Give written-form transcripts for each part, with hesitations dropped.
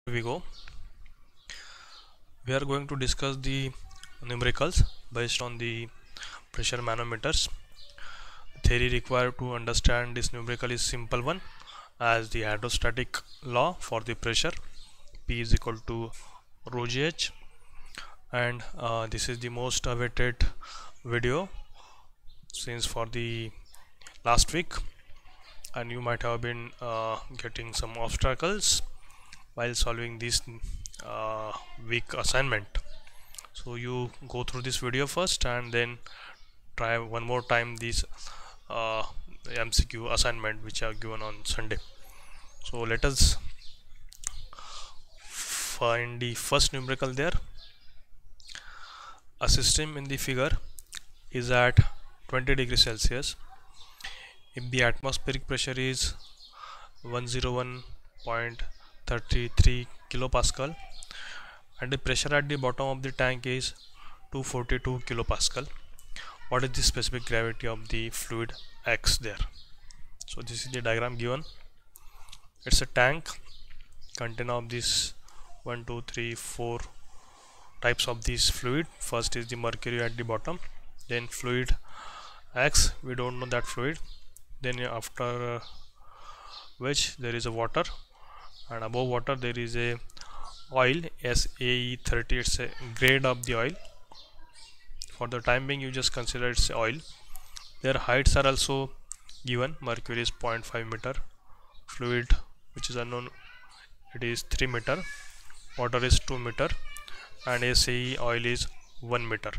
we go. We are going to discuss the numericals based on the pressure manometers. The theory required to understand this numerical is simple one, as the hydrostatic law for the pressure P is equal to rho gh, and this is the most awaited video since for the last week, and you might have been getting some obstacles while solving this week assignment. So you go through this video first and then try one more time this uh, MCQ assignment which are given on Sunday. So let us find the first numerical there. A system in the figure is at 20 degrees Celsius if the atmospheric pressure is 101.33 kilopascal and the pressure at the bottom of the tank is 242 kilopascal. What is the specific gravity of the fluid X there? So this is the diagram given. It's a tank contain of this 1 2 3 4 types of this fluid. First is the mercury at the bottom, then fluid X, we don't know that fluid, then after which there is a water, and above water there is a oil SAE30. It's a grade of the oil. For the time being you just consider it's oil. Their heights are also given. Mercury is 0.5 meter, fluid which is unknown it is 3 meter, water is 2 meter, and SAE oil is 1 meter.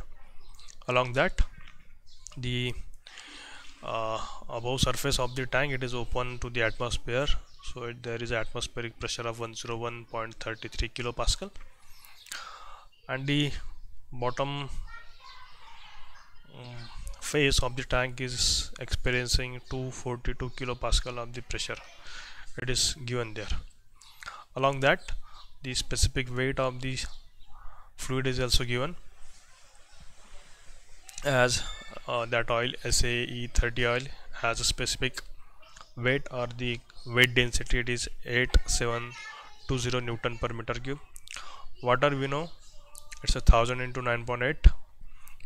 Along that the above surface of the tank it is open to the atmosphere, so there is atmospheric pressure of 101.33 kilopascal, and the bottom face of the tank is experiencing 242 kilopascal of the pressure. It is given there. Along that the specific weight of the fluid is also given, as that oil SAE30 oil has a specific weight, or the weight density it is 8720 Newton per meter cube. Water we know it's 1000 into 9.8,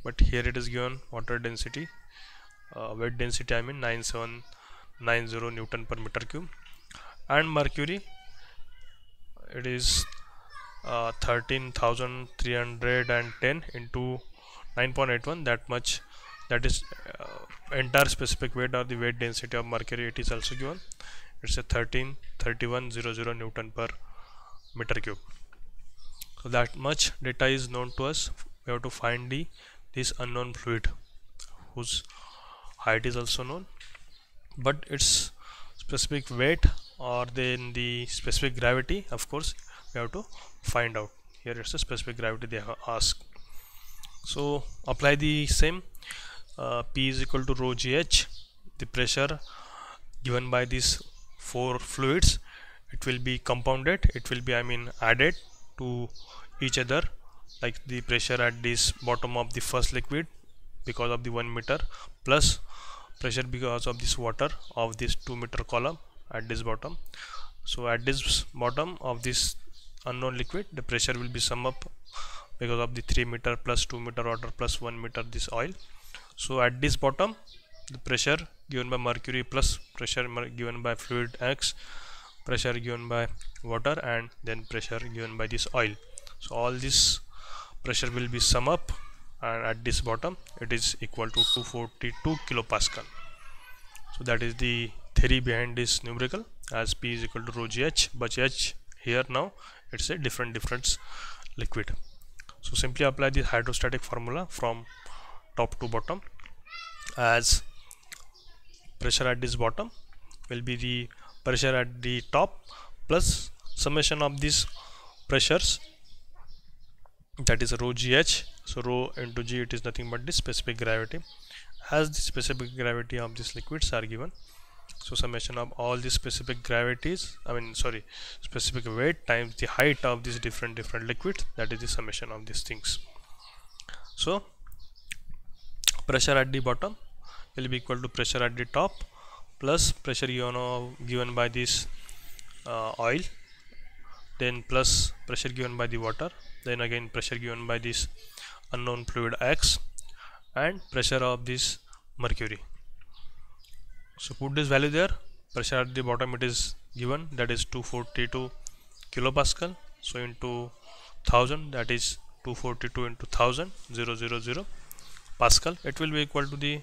but here it is given water density, weight density I mean 9790 Newton per meter cube. And mercury it is 13,310 into 9.81, that much, that is entire specific weight or the weight density of mercury it is also given. It's a 133100 Newton per meter cube. So that much data is known to us. We have to find this unknown fluid whose height is also known, but its specific weight or then the specific gravity of course we have to find out. Here it's a specific gravity they have asked. So apply the same. P is equal to rho gh, the pressure given by these four fluids, it will be compounded, it will be added to each other, like the pressure at this bottom of the first liquid because of the 1 meter plus pressure because of this water of this 2 meter column at this bottom. So at this bottom of this unknown liquid the pressure will be sum up because of the 3 meter plus 2 meter water plus 1 meter this oil. So at this bottom the pressure given by mercury plus pressure given by fluid X, pressure given by water, and then pressure given by this oil. So all this pressure will be sum up, and at this bottom it is equal to 242 kilopascal. So that is the theory behind this numerical, as P is equal to rho gh, but h here now it's a different liquid. So simply apply the hydrostatic formula from top to bottom, as pressure at this bottom will be the pressure at the top plus summation of these pressures, that is rho gh. So rho into g, it is nothing but the specific gravity, as the specific gravity of these liquids are given. So summation of all the specific gravities, specific weight times the height of these different liquids, that is the summation of these things. So pressure at the bottom will be equal to pressure at the top plus pressure given by this oil then plus pressure given by the water, then again pressure given by this unknown fluid X, and pressure of this mercury. So put this value there. Pressure at the bottom it is given, that is 242 kilopascal. So into 1000, that is 242 into 1000, 000 pascal. It will be equal to the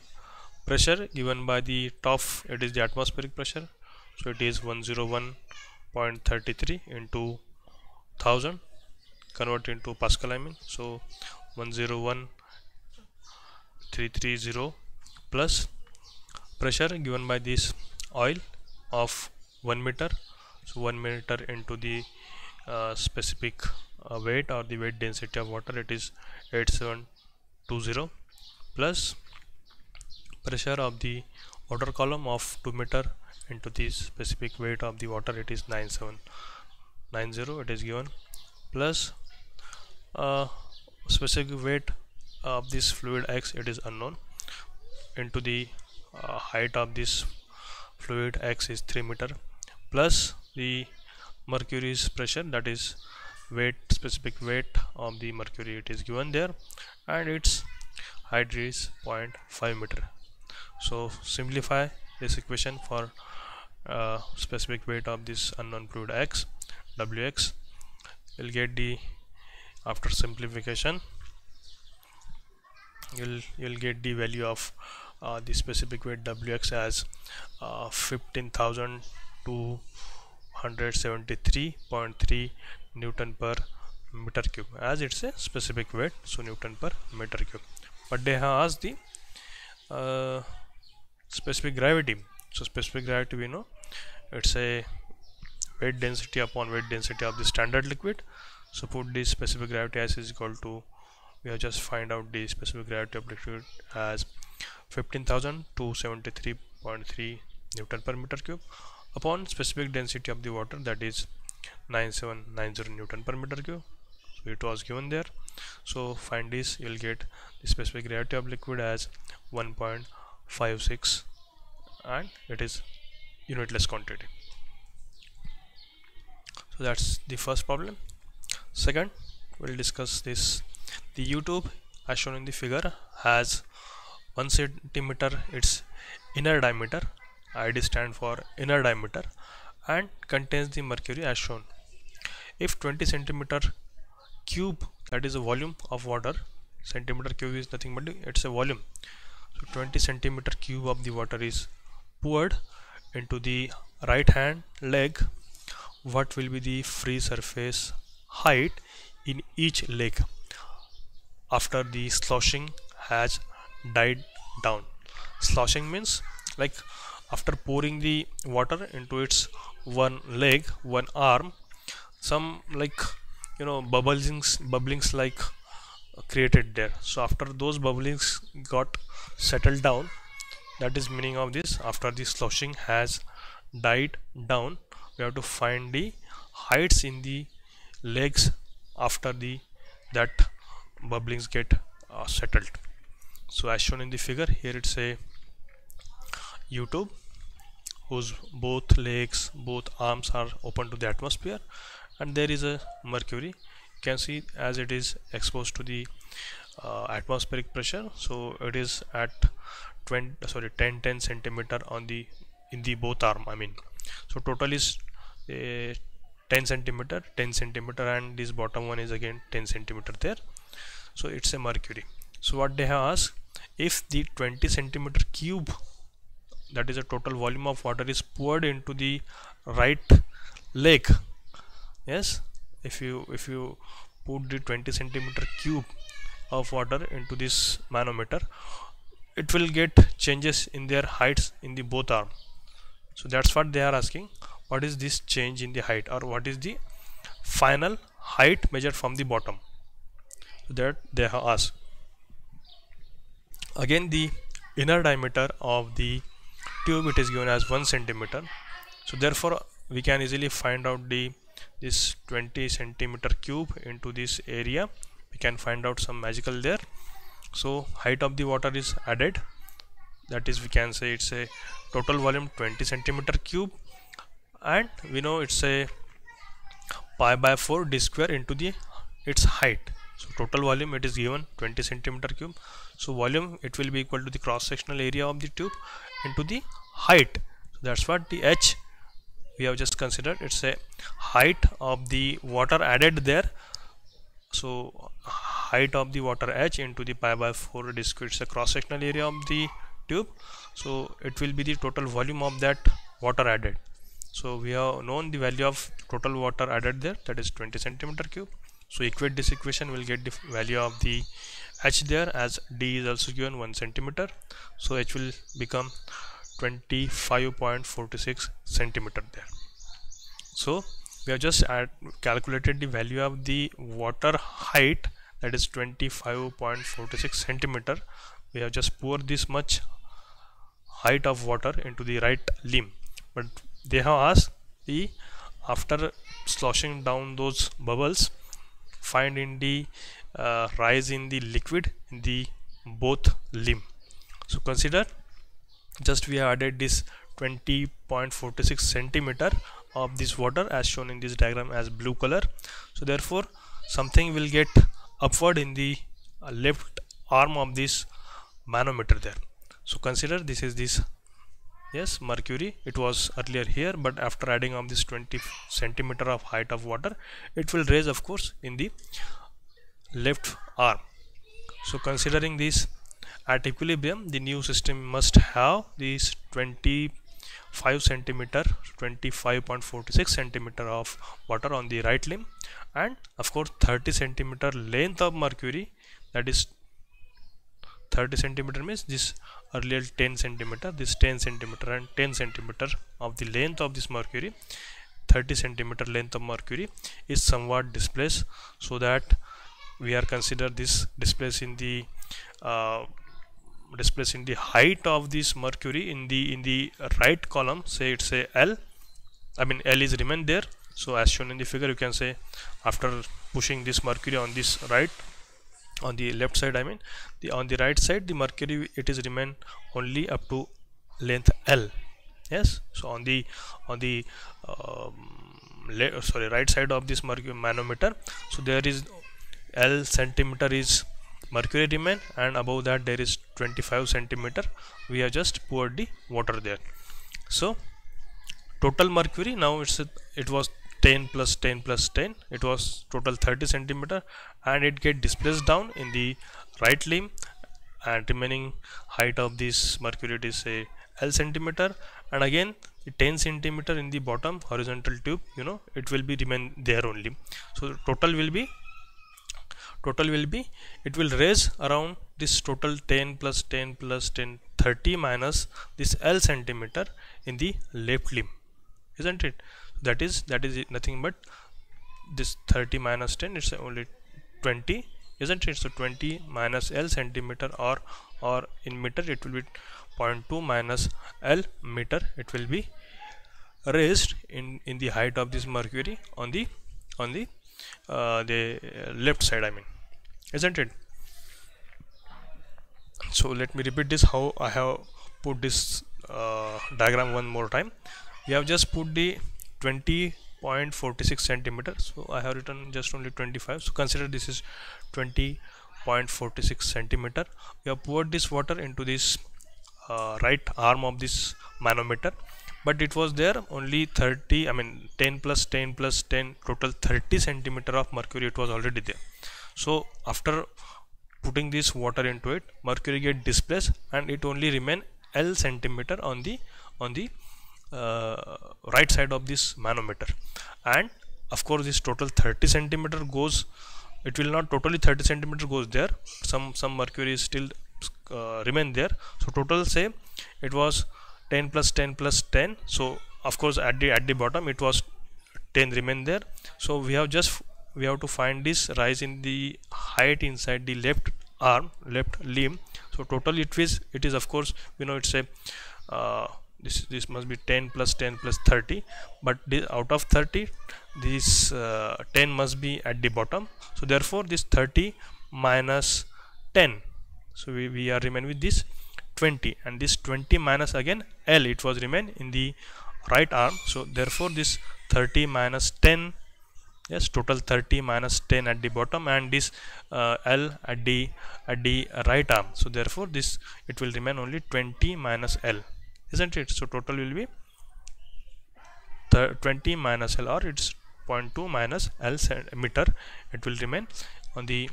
pressure given by the top, it is the atmospheric pressure. So it is 101.33 into 1000, convert into pascal, I mean. So 101,330 plus pressure given by this oil of 1 meter. So 1 meter into the specific weight or the weight density of water, it is 8720 plus pressure of the water column of 2 meter into the specific weight of the water, it is 9790, it is given, plus specific weight of this fluid X, it is unknown, into the height of this fluid X is 3 meter, plus the mercury's pressure, that is weight, specific weight of the mercury, it is given there, and its height is 0.5 meter. So simplify this equation for specific weight of this unknown fluid X, Wx. You'll get the, after simplification, you'll get the value of the specific weight Wx as 15,273.3 Newton per meter cube, as it's a specific weight, so Newton per meter cube. But they have asked the specific gravity. So specific gravity, we know it's a weight density upon weight density of the standard liquid. So put this specific gravity as is equal to, we have just find out the specific gravity of liquid as 15,273.3 Newton per meter cube upon specific density of the water, that is 9790 Newton per meter cube. So it was given there. So find this, you'll get the specific gravity of liquid as 1.56, and it is unitless quantity. So that's the first problem. Second, we'll discuss this. The U-tube as shown in the figure has 1 centimeter its inner diameter, ID stand for inner diameter, and contains the mercury as shown. If 20 centimeter cube, that is a volume of water, centimeter cube is nothing but it's a volume, so 20 centimeter cube of the water is poured into the right hand leg, what will be the free surface height in each leg after the sloshing has died down? Sloshing means like after pouring the water into its one leg, one arm, some like bubblings like created there. So after those bubblings got settled down, that is meaning of this, after the sloshing has died down, we have to find the heights in the legs after the that bubblings get settled. So as shown in the figure here, it's a U-tube whose both legs, both arms are open to the atmosphere, and there is a mercury. You can see as it is exposed to the atmospheric pressure, so it is at 10 centimeter on the in the both arm, I mean. So total is 10 centimeter, and this bottom one is again 10 centimeter there. So it's a mercury. So what they have asked, if the 20 centimeter cube, that is a total volume of water, is poured into the right leg, yes, if you put the 20 centimeter cube of water into this manometer, it will get changes in their heights in the both arm. So that's what they are asking, what is this change in the height, or what is the final height measured from the bottom. So that they have asked. Again, the inner diameter of the tube, it is given as 1 centimeter. So therefore we can easily find out this 20 centimeter cube into this area. We can find out some magical there. So height of the water is added, that is we can say it's a total volume 20 centimeter cube, and we know it's a pi by 4 d square into the its height. So total volume it is given 20 centimeter cube. So volume it will be equal to the cross sectional area of the tube into the height. So that's what the h we have just considered. It's a height of the water added there. So height of the water h into the pi by 4 d square. It's the cross sectional area of the tube. So it will be the total volume of that water added. So we have known the value of total water added there, that is 20 centimeter cube. So equate this equation, will get the value of the h there, as d is also given 1 centimeter. So h will become 25.46 centimeter there. So we have just calculated the value of the water height, that is 25.46 centimeter. We have just poured this much height of water into the right limb, but they have asked the after sloshing down those bubbles, find in the rise in the liquid in the both limb. So consider, just we have added this 20.46 centimeter of this water as shown in this diagram as blue color. So therefore something will get upward in the left arm of this manometer there. So consider this is this, yes, mercury. It was earlier here, but after adding on this 20 centimeter of height of water, it will raise of course in the left arm. So considering this, at equilibrium the new system must have this 25 centimeter 25.46 centimeter of water on the right limb, and of course 30 centimeter length of mercury, that is 30 centimeter means this earlier 10 centimeter, this 10 centimeter and 10 centimeter of the length of this mercury, 30 centimeter length of mercury is somewhat displaced. So that we are consider this displace in the height of this mercury in the right column. Say it's a L, I mean L is remain there. So as shown in the figure, you can say after pushing this mercury on this right, on the left side, I mean on the right side, the mercury it is remain only up to length L. Yes, so on the right side of this mercury manometer, so there is L centimeter is mercury remain, and above that there is 25 centimeter. We have just poured the water there. So total mercury now it was 10 plus 10 plus 10, it was total 30 centimeter, and it get displaced down in the right limb, and remaining height of this mercury it is a L centimeter, and again 10 centimeter in the bottom horizontal tube, it will be remain there only. So total will be it will raise around this total 10 plus 10 plus 10 30 minus this L centimeter in the left limb, isn't it? That is nothing but this 30 minus 10, it's only 20, isn't it? So 20 minus L centimeter, or in meter it will be 0.2 minus L meter. It will be raised in the height of this mercury on the left side, I mean, isn't it? So let me repeat this, how I have put this diagram one more time. We have just put the 20.46 centimeter, so I have written just only 25. So consider this is 20.46 centimeter. We have poured this water into this right arm of this manometer, but it was there only 30, I mean 10 plus 10 plus 10, total 30 centimeter of mercury it was already there. So after putting this water into it, mercury get displaced and it only remain L centimeter on the right side of this manometer, and of course this total 30 centimeter goes, it will not totally 30 centimeter goes there, some mercury is still remain there. So total say it was 10 plus 10 plus 10, so of course at the bottom it was 10 remain there. So we have to find this rise in the height inside the left arm, left limb. So total it is of course it's a this must be 10 plus 10 plus 30, but out of 30 this 10 must be at the bottom. So therefore this 30 minus 10, so we are remain with this 20, and this 20 minus again L, it was remain in the right arm. So therefore this 30 minus 10 Yes, total 30 minus 10 at the bottom, and this L at the right arm. So therefore this, it will remain only 20 minus L, isn't it? So total will be 20 minus L, or it's 0.2 minus L meter. It will remain on the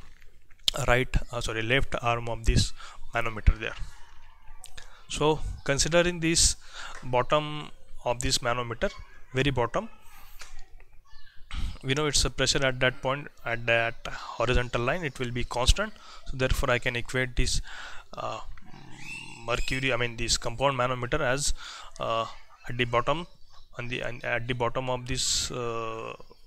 right left arm of this manometer there. So considering this bottom of this manometer, very bottom, we know it's a pressure at that point, at that horizontal line, it will be constant. So therefore I can equate this uh, mercury, I mean this compound manometer, as at the bottom, at the bottom of this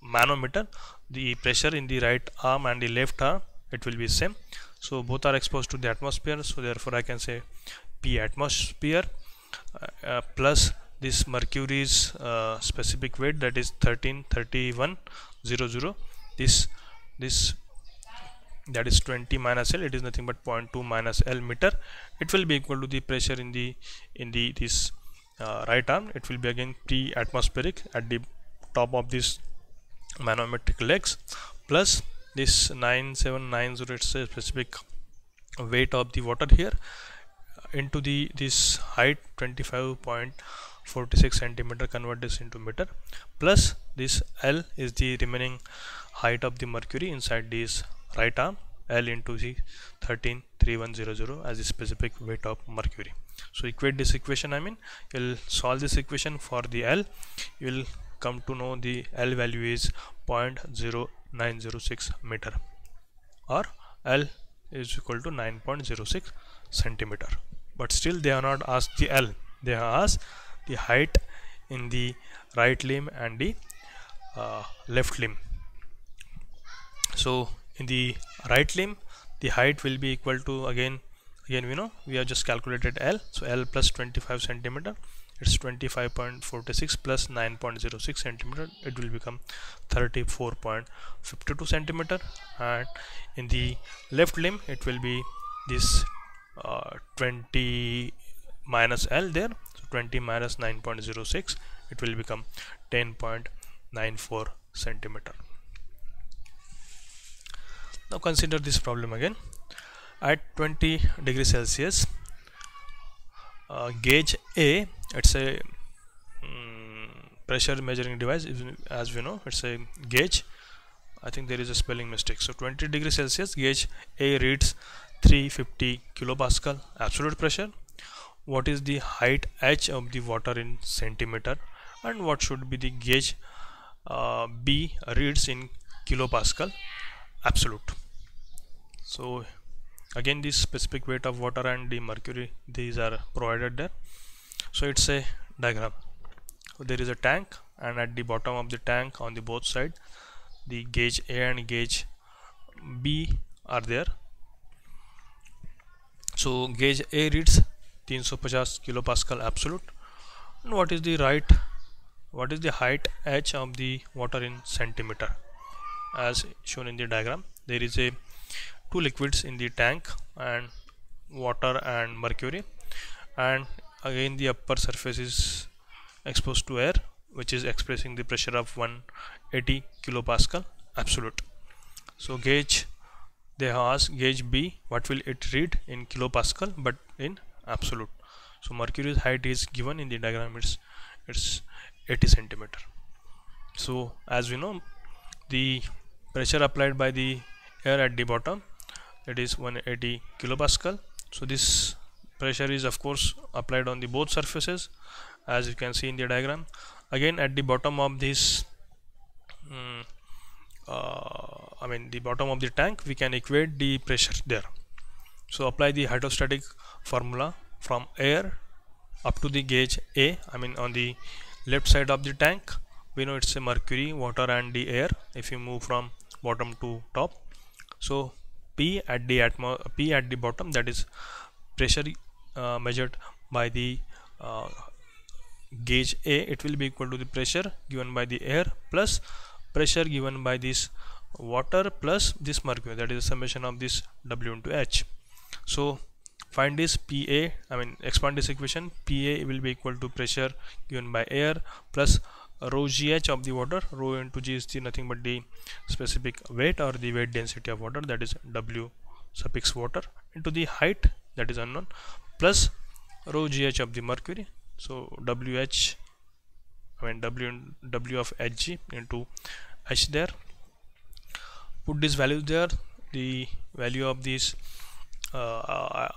manometer, the pressure in the right arm and the left arm, it will be same. So both are exposed to the atmosphere, so therefore I can say P atmosphere plus this mercury's specific weight, that is 133100. This that is 20 minus L, it is nothing but 0.2 minus L meter. It will be equal to the pressure in the this right arm. It will be again P atmospheric at the top of this manometric legs, plus this 9790, it's a specific weight of the water here, into this height 25.46 centimeter, convert this into meter, plus this L is the remaining height of the mercury inside this right arm, L into the 133100 as the specific weight of mercury. So equate this equation, I mean you'll solve this equation for the L, you will come to know the L value is 0.0906 meter, or L is equal to 9.06 centimeter. But still they are not asked the L, they have asked the height in the right limb and the left limb. So in the right limb, the height will be equal to, again we know we have just calculated L, so L plus 25 centimeter, it's 25.46 plus 9.06 centimeter, it will become 34.52 centimeter. And in the left limb, it will be this 20 minus L there, so 20 minus 9.06, it will become 10.94 centimeter. Now consider this problem again. At 20 degrees Celsius, gauge A, it's a pressure measuring device, as we know it's a gauge. I think there is a spelling mistake. So 20 degrees Celsius, gauge A reads 350 kilopascal absolute pressure. What is the height H of the water in centimeter, and what should be the gauge B reads in kilopascal absolute? So again, this specific weight of water and the mercury, these are provided there. So it's a diagram. There is a tank, and at the bottom of the tank on the both side, the gauge A and gauge B are there. So gauge A reads 350 kilopascal absolute. And what is the height H of the water in centimeter? As shown in the diagram, there is a two liquids in the tank, and water and mercury, and again the upper surface is exposed to air, which is expressing the pressure of 180 kilopascal absolute. So gauge, they have asked gauge B, what will it read in kilopascal but in absolute. So mercury's height is given in the diagram, it's 80 centimeter. So as we know, the pressure applied by the air at the bottom, it is 180 kilopascal. So this pressure is of course applied on the both surfaces, as you can see in the diagram. Again at the bottom of this the bottom of the tank, we can equate the pressure there. So apply the hydrostatic formula from air up to the gauge A, on the left side of the tank, we know it's a mercury, water and the air if you move from bottom to top. So P at the bottom, that is pressure measured by the gauge A, it will be equal to the pressure given by the air plus pressure given by this water plus this mercury, that is the summation of this W into H. So find this PA, expand this equation. PA will be equal to pressure given by air plus rho gh of the water. Rho into g is the nothing but the specific weight or the weight density of water, that is w suffix water, into the height, that is unknown, plus rho gh of the mercury. So wh, I mean w of hg into h there. Put these values there. The value of this uh,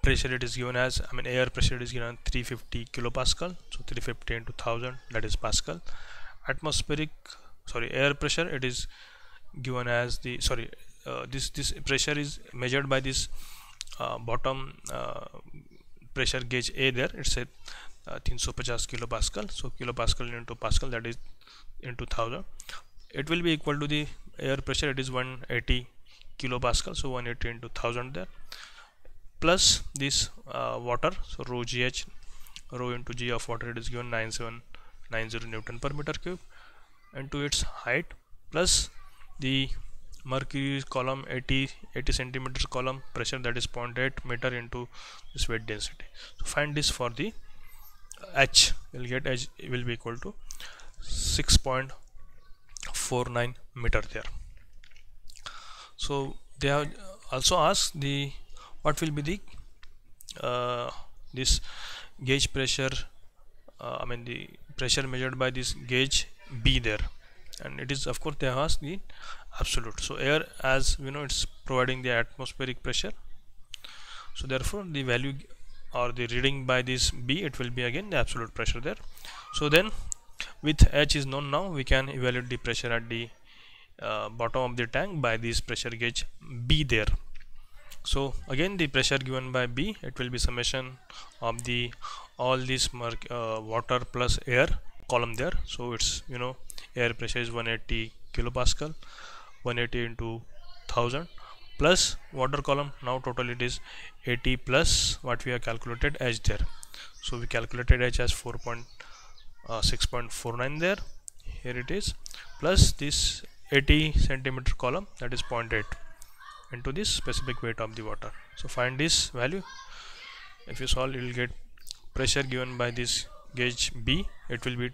pressure, it is given as, I mean air pressure, it is given 350 kilopascal. So 350 into 1000, that is pascal. Atmospheric, sorry, air pressure, it is given as the, sorry, this pressure is measured by this bottom pressure gauge A there. It's a 350 kilopascal. So kilopascal into pascal, that is into 1000. It will be equal to the air pressure, it is 180 kilopascal. So 180 into 1000 there, plus this water. So rho gh, rho into g of water, it is given 9790 Newton per meter cube, into its height, plus the mercury column 80 centimeters column pressure, that is 0.8 meter into this weight density. So find this for the h. You'll get h will be equal to 6.49 meter there. So they have also asked the what will be the this gauge pressure, I mean the pressure measured by this gauge B there, and it is, of course, they have asked the absolute. So air, as we know, it's providing the atmospheric pressure, so therefore the value or the reading by this B, it will be again the absolute pressure there. So then with H is known, now we can evaluate the pressure at the bottom of the tank by this pressure gauge B there. So again the pressure given by B, it will be summation of the all this water plus air column there. So it's, you know, air pressure is 180 kilopascal, 180 into 1000, plus water column, now total it is 80 plus what we have calculated H there. So we calculated H as 6.49 there, here it is, plus this 80 centimeter column, that is 0.8 into this specific weight of the water. So find this value. If you solve, you will get pressure given by this gauge B, it will be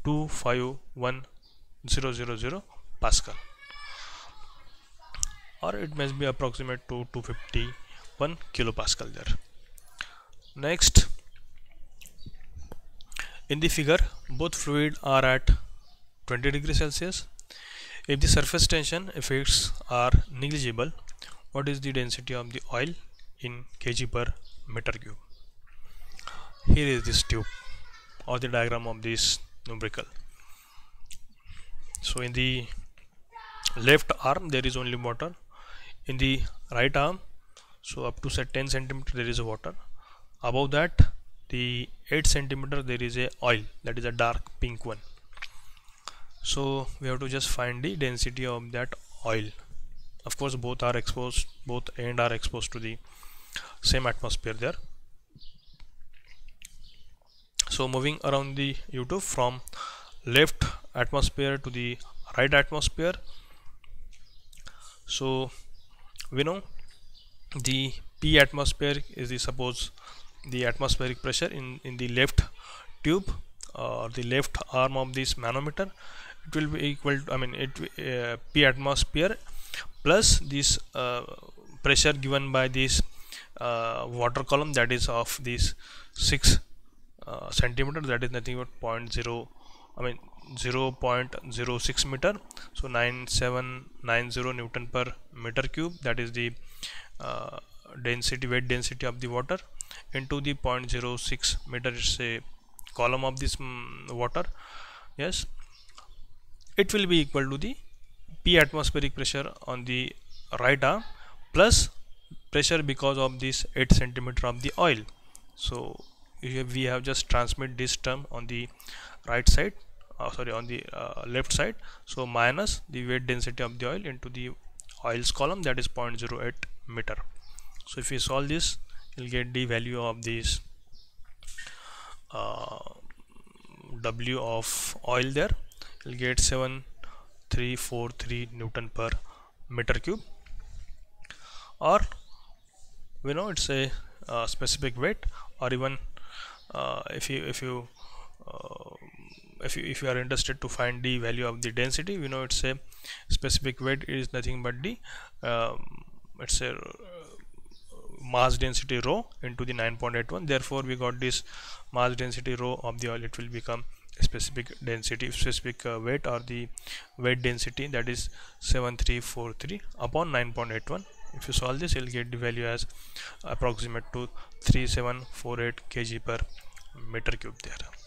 251,000 pascal, or it must be approximate to 251 kilopascal there. Next, in the figure, both fluid are at 20 degrees Celsius. If the surface tension effects are negligible, what is the density of the oil in kg per meter cube? Here is this tube or the diagram of this numerical. So in the left arm there is only water, in the right arm, so up to say 10 centimeter there is a water, above that the 8 centimeter there is a oil, that is a dark pink one. So we have to just find the density of that oil. Of course both are exposed, both end are exposed to the same atmosphere there. So moving around the YouTube from left atmosphere to the right atmosphere, so we know the P atmosphere is the, suppose the atmospheric pressure in the left tube or the left arm of this manometer, it will be equal to, I mean P atmosphere plus this pressure given by this water column, that is of this 6 centimeter, that is nothing but 0.06 meter. So 9790 Newton per meter cube, that is the density, weight density of the water, into the 0.06 meter, it's a column of this water. Yes, it will be equal to the P atmospheric pressure on the right arm plus pressure because of this 8 centimeter of the oil. So we have just transmit this term on the right side, on the left side, so minus the weight density of the oil into the oils column, that is 0.08 meter. So if we solve this, you'll get the value of this W of oil there, you'll get 7343 Newton per meter cube, or we know it's a specific weight, or even if you if you are interested to find the value of the density, we know it's a specific weight is nothing but the it's a mass density rho into the 9.81. Therefore we got this mass density rho of the oil, it will become specific density, specific weight, or the weight density, that is 7343 upon 9.81. if you solve this, you'll get the value as approximate to 3748 kg per meter cube there.